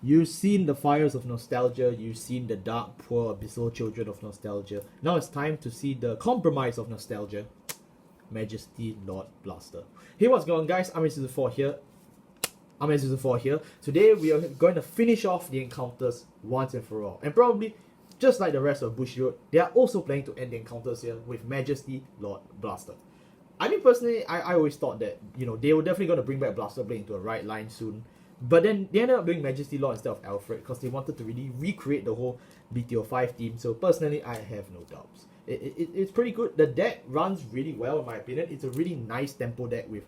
You've seen the fires of nostalgia, you've seen the dark, poor, abyssal children of nostalgia. Now it's time to see the compromise of nostalgia. Majesty Lord Blaster. Hey, what's going on, guys? I'm Dbt04 here. Today we are going to finish off the encounters once and for all. And probably, just like the rest of Bushiroad, they are also planning to end the encounters here with Majesty Lord Blaster. I mean, personally, I always thought that, you know, they were definitely going to bring back Blaster Blade into a right line soon. But then they ended up doing Majesty Lord instead of Alfred because they wanted to really recreate the whole Dbt05 team. So personally, I have no doubts. It's pretty good. The deck runs really well in my opinion. It's a really nice tempo deck with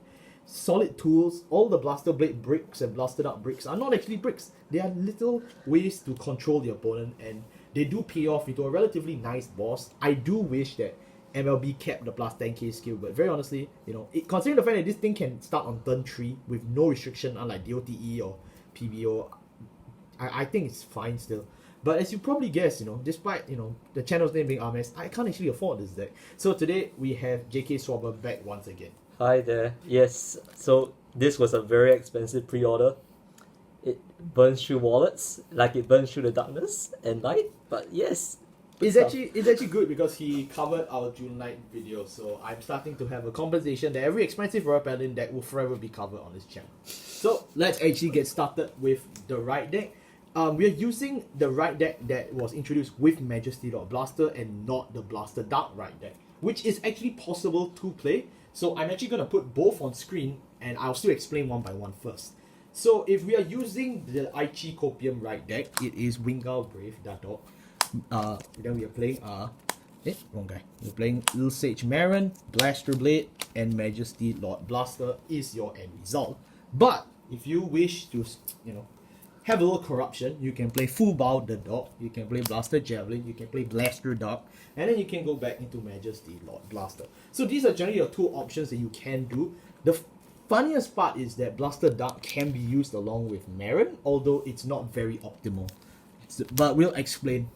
solid tools. All the Blaster Blade bricks and Blaster Dark bricks are not actually bricks. They are little ways to control the opponent, and they do pay off into a relatively nice boss. I do wish that MLB kept the plus 10k skill, but very honestly, you know, considering the fact that this thing can start on turn 3 with no restriction unlike DOTE or PBO, I think it's fine still. But as you probably guessed, you know, despite, you know, the channel's name being RMS, I can't actually afford this deck. So today we have JK Swabber back once again. Hi there. Yes, so this was a very expensive pre-order. It burns through wallets, like it burns through the darkness and light, but yes. It's actually good because he covered our June 9th video, so I'm starting to have a compensation that every expensive Royal Paladin deck will forever be covered on this channel. So let's actually get started with the right deck. We are using the right deck that was introduced with Majesty Lord Blaster and not the Blaster Dark right deck, which is actually possible to play. So I'm actually going to put both on screen and I'll still explain one by one first. So if we are using the Aichi Copium right deck, it is Wingal Brave, Dato. Then we are playing wrong guy. We're playing Lil Sage Marin, Blaster Blade, and Majesty Lord Blaster is your end result. But if you wish to, you know, have a little corruption, you can play Full Bow the Dog, you can play Blaster Javelin, you can play Blaster Dark, and then you can go back into Majesty Lord Blaster. So these are generally your two options that you can do. The funniest part is that Blaster Dark can be used along with Marin, although it's not very optimal. But we'll explain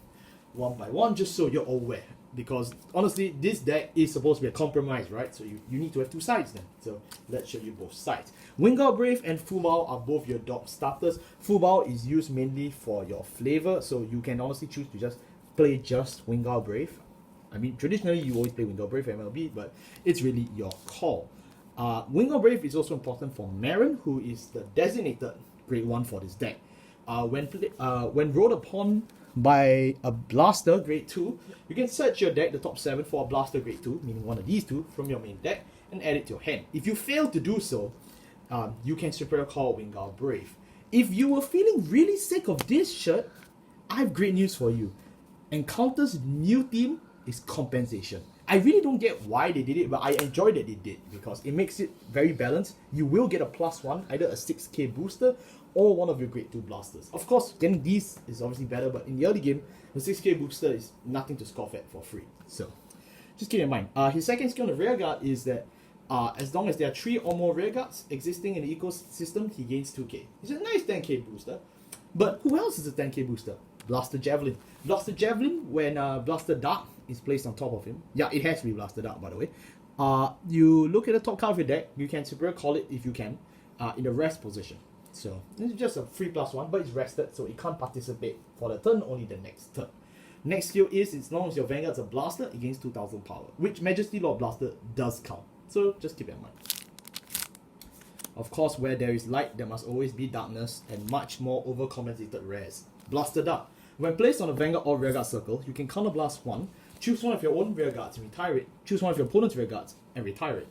one by one just so you're aware, because honestly this deck is supposed to be a compromise, right? So you need to have two sides then. So let's show you both sides. Wingal Brave and Fumao are both your dog starters. Fumao is used mainly for your flavor, so you can honestly choose to just play just Wingal Brave. I mean, traditionally you always play Wingal Brave for MLB, but it's really your call. Wingal Brave is also important for Marin, who is the designated grade 1 for this deck. When rolled upon by a Blaster grade 2, you can search your deck, the top 7, for a Blaster grade 2, meaning one of these two, from your main deck, and add it to your hand. If you fail to do so, you can Superior Call Wingal Brave. If you were feeling really sick of this shirt, I have great news for you. Encounter's new theme is compensation. I really don't get why they did it, but I enjoy that they did because it makes it very balanced. You will get a +1, either a 6k booster or one of your grade 2 blasters. Of course, getting these is obviously better, but in the early game, the 6k booster is nothing to scoff at for free. So, just keep in mind. His second skill on the rearguard is that as long as there are 3 or more rearguards existing in the ecosystem, he gains 2k. It's a nice 10k booster. But who else is a 10k booster? Blaster Javelin. Blaster Javelin, when Blaster Dark is placed on top of him. Yeah, it has to be Blaster Dark, by the way. You look at the top card of your deck, you can Superior Call it if you can, in the rest position. So, this is just a free +1, but it's rested, so it can't participate for the turn, only the next turn. Next skill is, as long as your Vanguard's a Blaster, it gains 2000 power, which Majesty Lord Blaster does count. So, just keep it in mind. Of course, where there is light, there must always be darkness, and much more overcompensated rares. Blaster Dark. When placed on a Vanguard or Rearguard circle, you can counterblast 1, choose one of your own Rearguards and retire it, choose one of your opponent's Rearguards and retire it.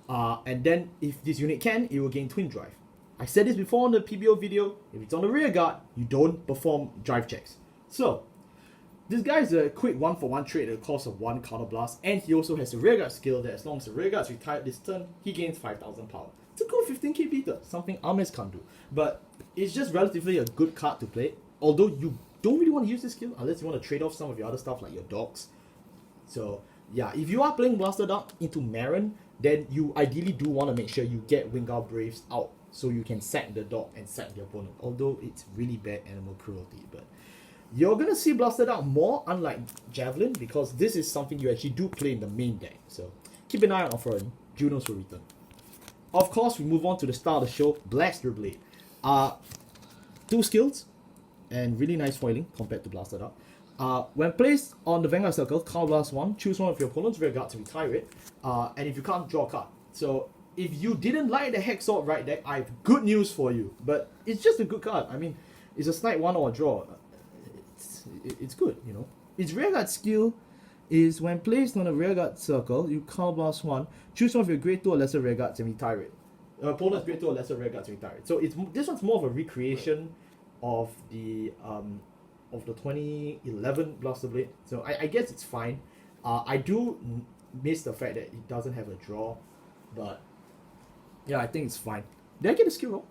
And then, if this unit can, it will gain Twin Drive. I said this before on the PBO video, if it's on the rearguard, you don't perform drive checks. So, this guy is a quick 1-for-1 trade at the cost of 1 counterblast, and he also has a rearguard skill that as long as the rearguard is retired this turn, he gains 5000 power. It's a good 15k beater, something Armes can't do. But it's just relatively a good card to play, although you don't really want to use this skill unless you want to trade off some of your other stuff like your dogs. So, yeah, if you are playing Blaster Dark into Marin, then you ideally do want to make sure you get Wingal Braves out, so you can sack the dog and sack the opponent, although it's really bad animal cruelty. But you're going to see Blaster Dark more, unlike Javelin, because this is something you actually do play in the main deck. So keep an eye out for him. Junos will return. Of course, we move on to the start of the show, Blaster Blade. 2 skills. and really nice foiling compared to Blaster Dark. When placed on the Vanguard Circle, Counterblast 1, choose one of your opponent's rear guard to retire it, and if you can't, draw a card. So if you didn't like the Hex Sword right deck, I have good news for you. But it's just a good card. I mean, it's a snipe 1 or a draw. It's good, you know. Its rearguard skill is when placed on a rearguard circle, you counterblast 1, choose one of your grade 2 or lesser rearguards and retire it. Opponent's grade 2 or lesser rearguards and retire it. So this one's more of a recreation of the 2011 Blaster Blade. So I guess it's fine. I do miss the fact that it doesn't have a draw, but yeah, I think it's fine. Did I get a skill wrong?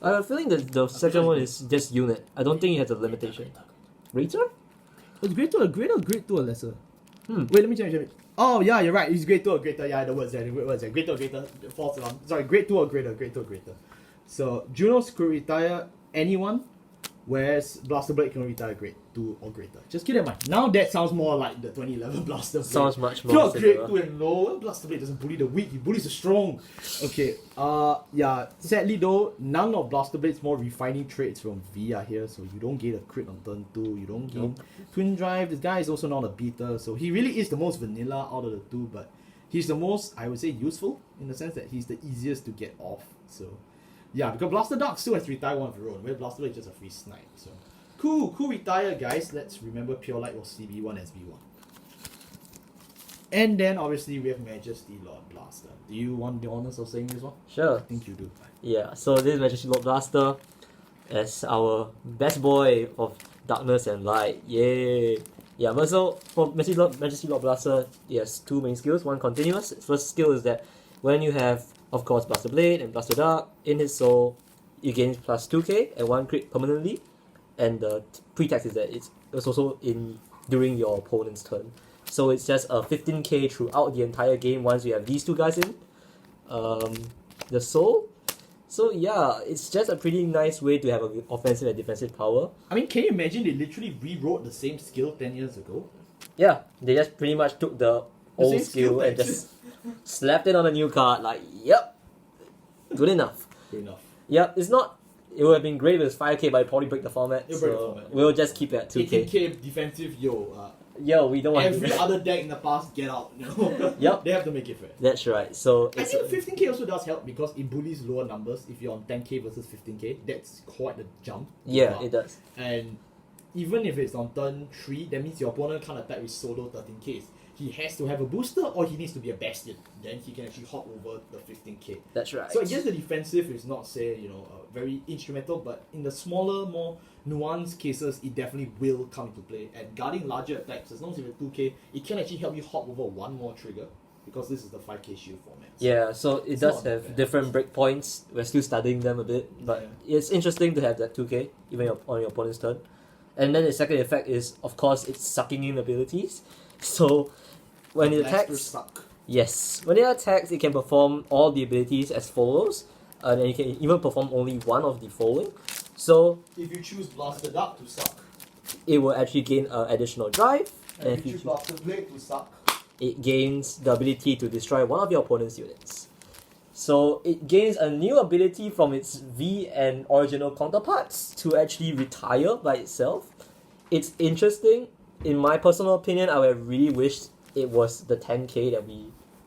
I have a feeling that the second one is just unit. I don't think it has a limitation. Greater? It's grade 2 or greater or grade 2 or lesser? Wait, let me check. Oh, yeah, you're right. It's grade 2 or greater. Yeah, the words there. Grade 2 or greater. False alarm. Sorry, grade 2 or greater. Grade 2 or greater. So, Junos could retire anyone, whereas Blaster Blade can retire grade 2 or greater. Just keep that in mind. Now that sounds more like the 2011 Blaster Blade. Sounds much more not grade similar. 2 and lower. Blaster Blade doesn't bully the weak, he bullies the strong. Okay, yeah, sadly though, none of Blaster Blade's more refining traits from V are here, so you don't get a crit on turn 2, you don't gain Twin Drive. This guy is also not a beater, so he really is the most vanilla out of the two, but he's the most, I would say, useful, in the sense that he's the easiest to get off, so yeah, because Blaster Dark still has to retire one of your own, where Blaster Blade is just a free snipe, so cool retire, guys. Let's remember Pure Light was CB1, SB1. And then obviously we have Majesty Lord Blaster. Do you want the honors of saying this one? Sure. I think you do. Yeah, so this is Majesty Lord Blaster as our best boy of darkness and light. Yay! Yeah, but so for Majesty Lord Blaster, he has two main skills, one continuous. First skill is that when you have, of course, Blaster Blade and Blaster Dark in his soul, you gain plus 2k and 1 crit permanently. And the pretext is that it's also in during your opponent's turn. So it's just a 15k throughout the entire game once you have these two guys in. The soul. So yeah, it's just a pretty nice way to have an offensive and defensive power. I mean, can you imagine they literally rewrote the same skill 10 years ago? Yeah, they just pretty much took the old same skill and text. just slapped it on a new card. Like, yep, good enough. Good enough. Yep, it's not. It would have been great if it was 5k, but it'd probably break the format. It'll So break the format. we'll just keep it at 2k. 18k defensive, yo. Yo, we don't want Every to. other deck in the past, get out. You know? Yep. They have to make it fair. That's right. So I it's think 15k also does help because it bullies lower numbers. If you're on 10k versus 15k, that's quite a jump. yeah, it does. And even if it's on turn 3, that means your opponent can't attack with solo 13ks. He has to have a booster or he needs to be a bastion. Then he can actually hop over the 15k. That's right. So I guess the defensive is not, say, very instrumental, but in the smaller, more nuanced cases, it definitely will come into play. And guarding larger attacks, as long as you have 2k, it can actually help you hop over one more trigger, because this is the 5k shield format. So Yeah, so it It's does not have bad. different breakpoints. We're still studying them a bit, but it's interesting to have that 2k even on your opponent's turn. And then the second effect is, of course, it's sucking in abilities. So when it Blaster attacks, suck. yes, when it attacks, it can perform all the abilities as follows, and you can even perform only one of the following. So If you choose Blaster Dark to suck, it will actually gain additional drive, and and if you choose choose, Blaster Blade to suck, it gains the ability to destroy one of your opponent's units. So it gains a new ability from its V and original counterparts to actually retire by itself. It's interesting. In my personal opinion, I would have really wished it was the 10k that we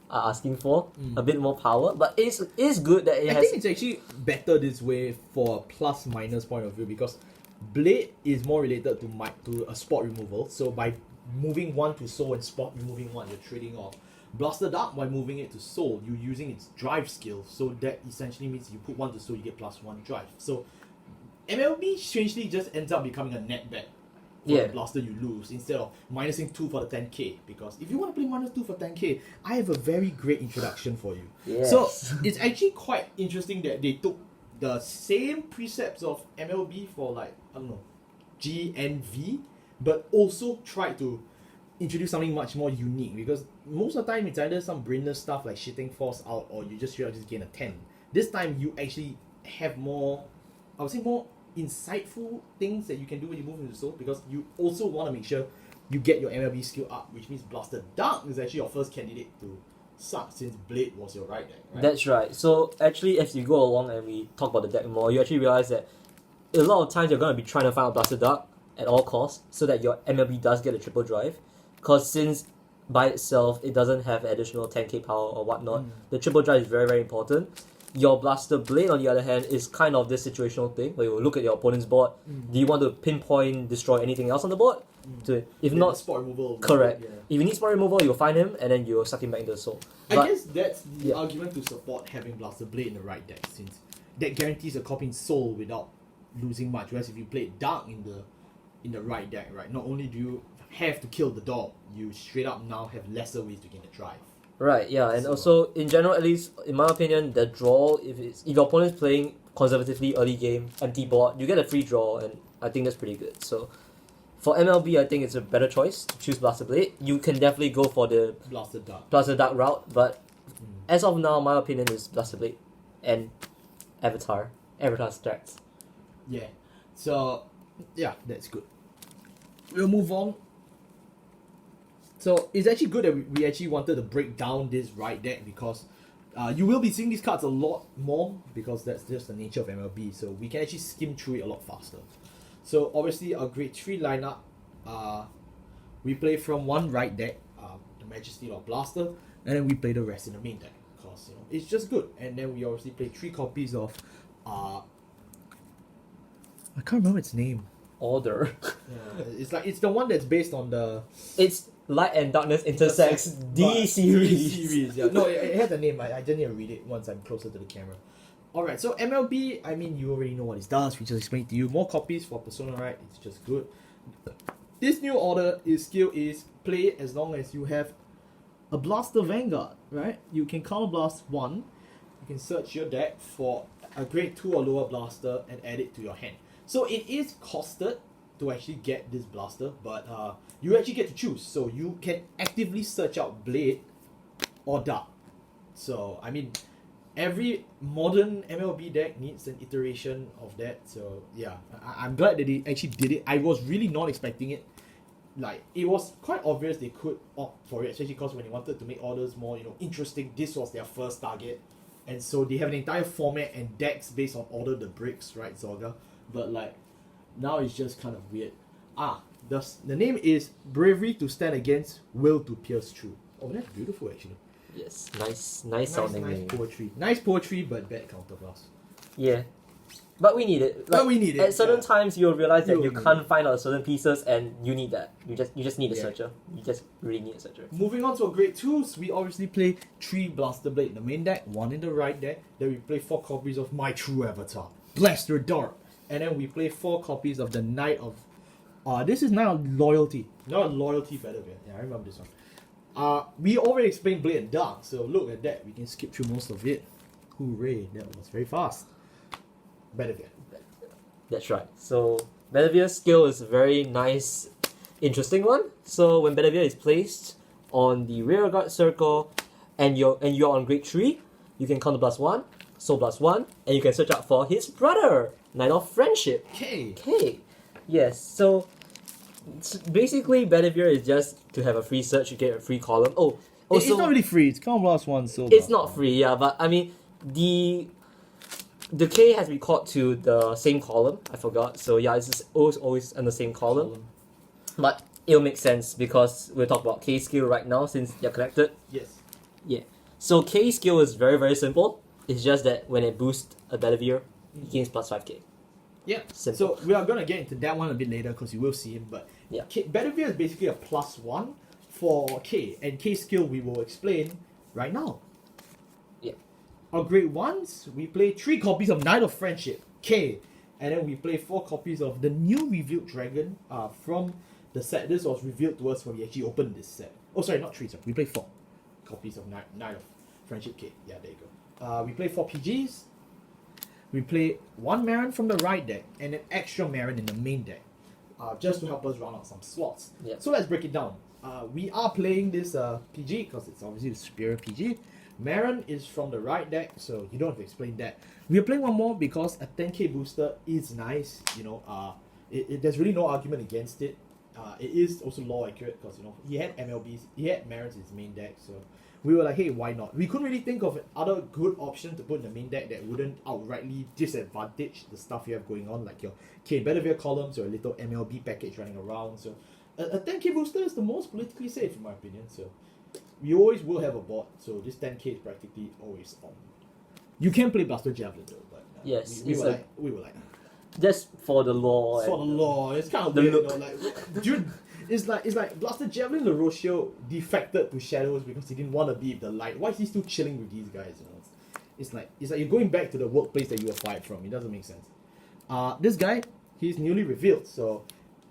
are asking for. A bit more power, but it's good that it I has... think it's actually better this way for a plus minus point of view, because Blade is more related to a spot removal. So by moving one to soul and spot removing one, you're trading off. Blaster Dark, by moving it to soul, you're using its drive skill. So that essentially means you put one to soul, you get plus one drive. So MLB strangely just ends up becoming a net bet. For Yeah. the blaster you lose, instead of minusing 2 for the 10k. Because if you want to play minus 2 for 10k, I have a very great introduction for you. Yes. So it's actually quite interesting that they took the same precepts of MLB for, like, I don't know, G and V, but also tried to introduce something much more unique, because most of the time it's either some brainless stuff like shitting force out, or you just gain a 10. This time you actually have more, I would say, more insightful things that you can do when you move into soul, because you also want to make sure you get your MLB skill up, which means Blaster Dark is actually your first candidate to suck, since Blade was your right deck, right? That's right. So actually, as you go along and we talk about the deck more, you actually realize that a lot of times you're gonna be trying to find a Blaster Duck at all costs so that your MLB does get a triple drive. Because since by itself it doesn't have additional 10k power or whatnot, the triple drive is very, very important. Your Blaster Blade, on the other hand, is kind of this situational thing where you look at your opponent's board. Do you want to pinpoint destroy anything else on the board? If not, spot removal. correct. Yeah. If you need spot removal, you'll find him and then you'll suck him back into the soul. I But guess that's the argument to support having Blaster Blade in the right deck, since that guarantees a copy in soul without losing much. Whereas if you play Dark in the right deck, right, not only do you have to kill the dog, you straight up now have lesser ways to gain the drive. right, yeah, and So- also in general, at least in my opinion, the draw, if your opponent's playing conservatively early game, empty board, you get a free draw, and I think that's pretty good. So for MLB, I think it's a better choice to choose Blaster Blade. You can definitely go for the Blaster Dark. Blaster Dark route, but as of now, my opinion is Blaster Blade and Avatar strats. Yeah. So yeah, that's good. We'll move on. So it's actually good that we actually wanted to break down this right deck because you will be seeing these cards a lot more because that's just the nature of MLB. So we can actually skim through it a lot faster. So obviously our grade 3 lineup, we play from one right deck, the Majesty or Blaster, and then we play the rest in the main deck because it's just good. And then we obviously play 3 copies of I can't remember its name. Order. It's the one that's based on the It's Light and Darkness Intersects D series. Yeah. No, it has a name. I just need to read it once I'm closer to the camera. Alright, so MLB, I mean, you already know what it does. We just explained to you. More copies for Persona, right? It's just good. This new order skill is play as long as you have a Blaster Vanguard, right? You can counter blast 1. You can search your deck for a grade 2 or lower blaster and add it to your hand. So it is costed to actually get this blaster, but you actually get to choose. So you can actively search out Blade or Dark. So, I mean, every modern MLB deck needs an iteration of that. So, yeah, I'm glad that they actually did it. I was really not expecting it. Like, it was quite obvious they could opt for it, especially because when they wanted to make orders more, interesting, this was their first target. And so they have an entire format and decks based on Order the Bricks, right, Zorga? But, like, now it's just kind of weird. The name is Bravery to Stand Against, Will to Pierce Through. Oh, that's beautiful, actually. Yes, nice sounding Nice name. poetry. Nice poetry, but bad counterblast. Yeah. But we need it. But we need it, At certain times, you'll realize that You'll you need can't find out certain pieces, and you need that. You just need a Yeah. searcher. You just really need a searcher. Moving on to our grade 2s, we obviously play 3 Blaster Blade in the main deck, 1 in the right deck. Then we play 4 copies of My True Avatar, Blaster Dark. And then we play 4 copies of the Knight of... this is Knight of Loyalty. Not Loyalty Battlefield. Yeah, I remember this one. We already explained Blade and Dark, so look at that. We can skip through most of it. Hooray, that was very fast. Battlefield. That's right. So Bedivere skill is a very nice, interesting one. So when Bedivere is placed on the rear guard circle, and you're on grade 3, you can counter blast 1, soul blast 1, and you can search out for his brother, Knight of Friendship. Okay. Okay. Yes. So basically, Bedivere is just to have a free search. You get a free column. Oh, It's also not really free. It's Counter Blast 1, so... it's not free. Yeah, but I mean the K has been called to the same column. I forgot. So yeah, it's just always in the same column. But it'll make sense because we'll talk about K skill right now since they're connected. Yes. Yeah. So K skill is very, very simple. It's just that when it boosts a Bedivere, it gains plus 5k. Yeah. Simple. So we are gonna get into that one a bit later because you will see him. But Yeah. Battlefield is basically a +1 for K, and K skill we will explain right now. Yeah. Our grade 1s, we play 3 copies of Knight of Friendship, K, and then we play 4 copies of the new revealed dragon from the set. This was revealed to us when we actually opened this set. Oh, sorry, not 3, sorry. We play 4 copies of Knight of Friendship K. Yeah, there you go. We play 4 PGs. We play 1 Marin from the right deck and an extra Marin in the main deck, just to help us round out some slots. Yeah. So let's break it down. We are playing this PG because it's obviously the superior PG. Marin is from the right deck, so you don't have to explain that. We are playing 1 more because a 10k booster is nice. There's really no argument against it. It is also law accurate because he had MLBs, he had Marins in his main deck, so we were like, hey, why not? We couldn't really think of other good option to put in the main deck that wouldn't outrightly disadvantage the stuff you have going on, like your K Bedivere columns or a little MLB package running around. So a 10k booster is the most politically safe in my opinion. So we always will have a bot. So this 10k is practically always on. You can play Blaster Javelin though, but Yes, we were like just for the lore. it's for the law. It's kind of the weird, look. you know, like dude. It's like Blaster Javelin LaRochelle defected to Shadows because he didn't want to be with the light. Why is he still chilling with these guys? You know, it's like you're going back to the workplace that you were fired from. It doesn't make sense. This guy, he's newly revealed, so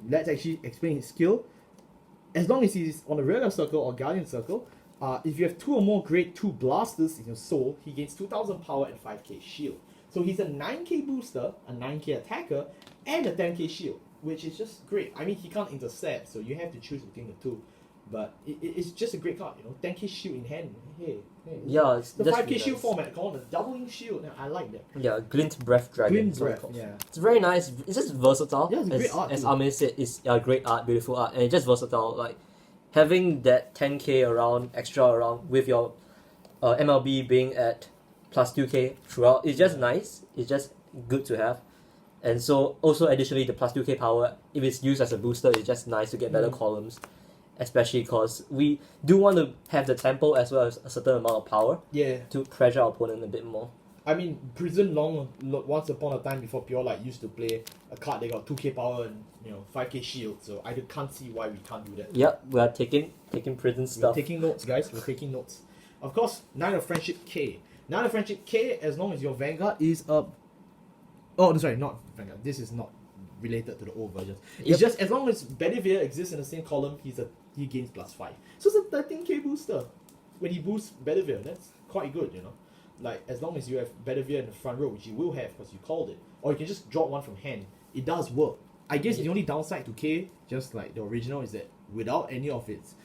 let's actually explain his skill. As long as he's on the Rear Circle or Guardian Circle, if you have 2 or more grade 2 blasters in your soul, he gains 2000 power and 5k shield. So he's a 9k booster, a 9k attacker, and a 10k shield, which is just great. I mean, he can't intercept, so you have to choose between the two. But it's just a great card, you know. 10k shield in hand. Hey. Yeah, it's the just 5k really shield nice. format called the doubling shield. I like that. Yeah, Glint Breath Dragon. Glint is what Breath, it's called. yeah. It's very nice. It's just versatile. Yeah, it's great art As too. Armin said, it's great art, beautiful art, and it's just versatile. Like having that 10k around, extra around, with your MLB being at plus 2k throughout, it's just nice. It's just good to have. And so also additionally the plus 2k power, if it's used as a booster, it's just nice to get better columns. Especially because we do want to have the tempo as well as a certain amount of power Yeah. to pressure our opponent a bit more. I mean, Prison once upon a time before Pure Light used to play a card that got 2k power and 5k shield, so I can't see why we can't do that. Yep, we are taking prison We're stuff. taking notes, guys. We're taking notes. Of course, Knight of Friendship K. Knight of Friendship K, as long as your Vanguard is up. Oh, sorry, not Vanguard. This is not related to the old versions. It's Yep. just as long as Bedivere exists in the same column, he gains +5. So it's a 13k booster. When he boosts Bedivere, that's quite good, you know. Like, as long as you have Bedivere in the front row, which you will have because you called it, or you can just drop one from hand, it does work. I guess the only downside to K, just like the original, is that without any of its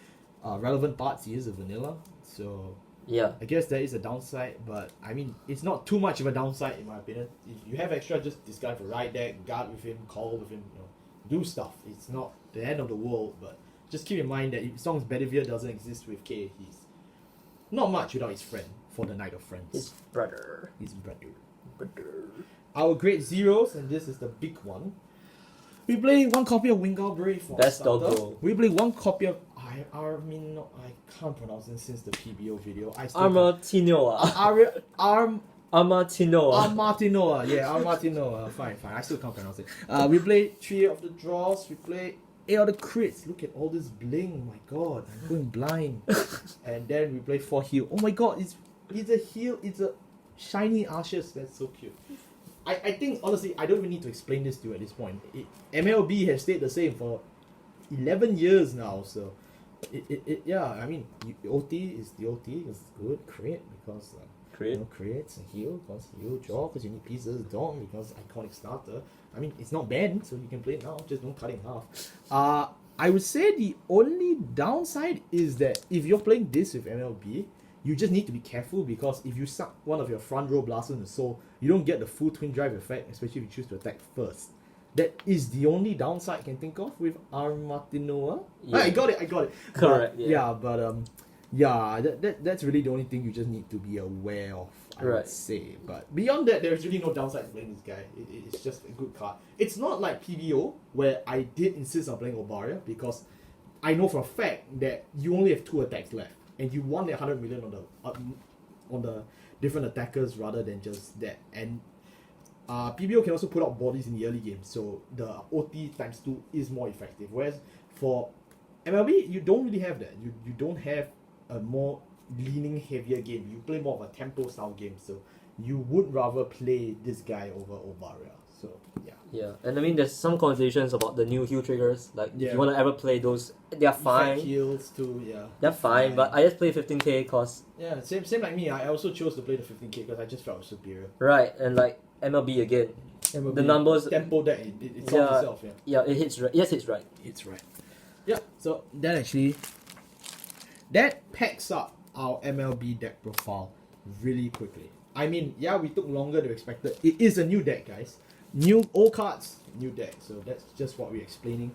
relevant parts, he is a vanilla. So Yeah. I guess there is a downside, but I mean, it's not too much of a downside in my opinion. If you have extra, just discard for right deck, guard with him, call with him, do stuff. It's not the end of the world, but just keep in mind that as long as Bedivere doesn't exist with K, he's not much without his friend for the Knight of Friends. His brother. His brother. Our grade zeros, and this is the big one. We play one copy of Wingar Brave for Best starter. doggo. We play one copy of I can't pronounce it since the PBO video. I still can't. Armatinoa. Armatinoa. Armatinoa, yeah, Armatinoa. Fine. I still can't pronounce it. We play 3 of the draws. We play 8 of the crits. Look at all this bling. My God, I'm going blind. And then we play 4 heal. Oh my God, it's a heal. It's a shiny Ashes. That's so cute. I think honestly, I don't even need to explain this to you at this point. MLB has stayed the same for 11 years now. So yeah. I mean, OT is the OT. It's good. Crit because. Crit. Creates and heal because heal, draw because you need pieces, Dawn because iconic starter. I mean, it's not banned, so you can play it now, just don't cut it in half. I would say the only downside is that if you're playing this with MLB, you just need to be careful because if you suck one of your front row blasters in the soul, you don't get the full twin drive effect, especially if you choose to attack first. That is the only downside I can think of with Armatinoa. Yeah. I got it. Correct, But, yeah. that's really the only thing you just need to be aware of, I would Right. say. But beyond that, there's really no downside to playing this guy. It's just a good card. It's not like PBO, where I did insist on playing Obaria, because I know for a fact that you only have 2 attacks left, and you want that 100 million on the different attackers rather than just that. And PBO can also put out bodies in the early game, so the OT times 2 is more effective. Whereas for MLB, you don't really have that. You don't have a more leaning heavier game. You play more of a tempo style game, so you would rather play this guy over Obaria. So yeah. Yeah, and I mean, there's some conversations about the new heal triggers. Like, if Yeah. you want to ever play those, they're fine. Effect heals too, yeah. They're fine, but I just play 15k because, Yeah, same like me. I also chose to play the 15k because I just felt superior. right, and like MLB again, MLB, the numbers, tempo deck, it solves Yeah. itself, yeah. yeah, it hits right. Yes, it's right. It's right. Yeah, so that packs up our MLB deck profile really quickly. I mean, yeah, we took longer than expected. It is a new deck, guys. Old cards, new deck. So that's just what we're explaining.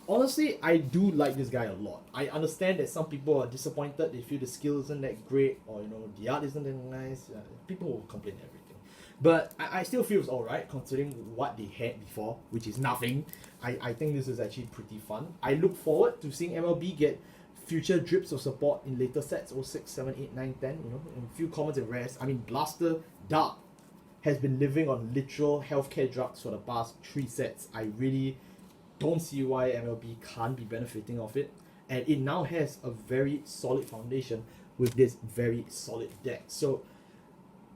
Honestly, I do like this guy a lot. I understand that some people are disappointed. They feel the skill isn't that great, or the art isn't that nice. People will complain everything, but I still feel it's alright considering what they had before, which is nothing. I think this is actually pretty fun. I look forward to seeing MLB get future drips of support in later sets, 06, 7, 8, 9, 10, and a few commons and rares. I mean, Blaster Dark has been living on literal healthcare drugs for the past 3 sets. I really don't see why MLB can't be benefiting of it, and it now has a very solid foundation with this very solid deck. So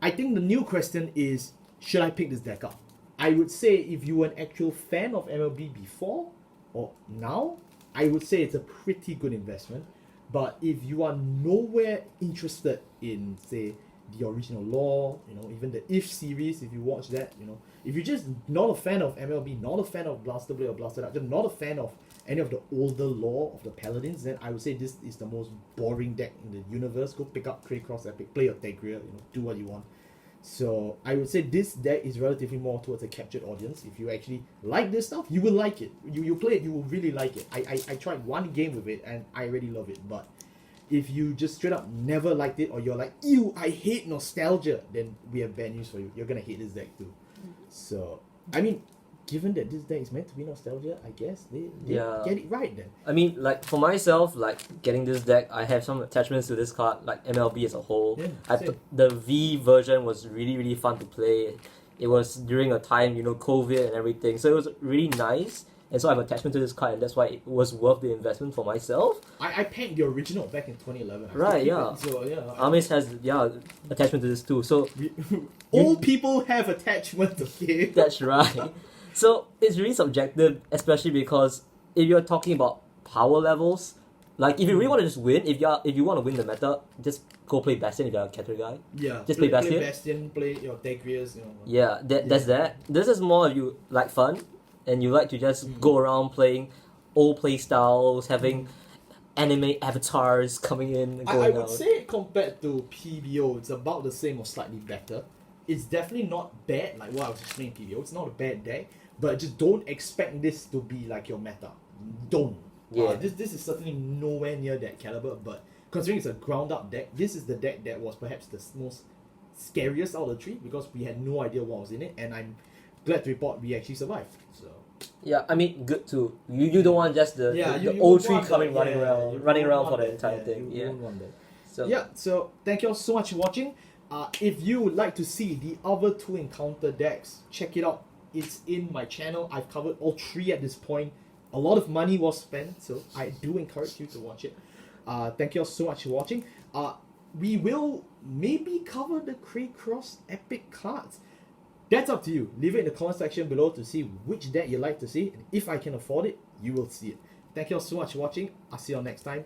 I think the new question is, should I pick this deck up? I would say if you were an actual fan of MLB before or now, I would say it's a pretty good investment. But if you are nowhere interested in, say, the original lore, even the If series, if you watch that, if you're just not a fan of MLB, not a fan of Blaster Blade or Blaster Dark, just not a fan of any of the older lore of the Paladins, then I would say this is the most boring deck in the universe. Go pick up Crate Cross Epic, play your Tegria, do what you want. So I would say this deck is relatively more towards a captured audience. If you actually like this stuff, you will like it. You play it, you will really like it. I tried one game with it and I really love it. But if you just straight up never liked it, or you're like, ew, I hate nostalgia, then we have bad news for you. You're gonna hate this deck too. So I mean, given that this deck is meant to be nostalgia, I guess they get it right then. I mean, like for myself, like getting this deck, I have some attachments to this card, like MLB as a whole. The V version was really, really fun to play. It was during a time, COVID and everything, so it was really nice. And so I have attachment to this card, and that's why it was worth the investment for myself. I packed the original back in 2011. Right, yeah. So yeah. Amis has attachment to this too. So old people have attachment, okay? That's right. So it's really subjective, especially because if you're talking about power levels, like if you really want to just win, if you want to win the meta, just go play Bastion if you're a Keter guy. Yeah. Just play Bastion. Play Bastion, play your Tegrias, Yeah, that's that. This is more of you like fun, and you like to just go around playing old play styles, having anime avatars coming in and going I would out. say compared to PBO, it's about the same or slightly better. It's definitely not bad, like what I was explaining PBO. It's not a bad deck, but just don't expect this to be like your meta. Don't. Yeah. This is certainly nowhere near that caliber, but considering it's a ground up deck, this is the deck that was perhaps the most scariest out of the 3 because we had no idea what was in it, and I'm glad to report we actually survived. So yeah, I mean, good too. You don't want just the you old tree want coming that, running around for the that, entire thing. You won't want that. So Yeah, so thank you all so much for watching. If you would like to see the other 2 encounter decks, check it out. It's in my channel. I've covered all 3 at this point. A lot of money was spent, so I do encourage you to watch it. Thank you all so much for watching. We will maybe cover the Crate Cross Epic cards. That's up to you. Leave it in the comment section below to see which deck you like to see. And if I can afford it, you will see it. Thank you all so much for watching. I'll see you all next time.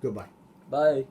Goodbye. bye.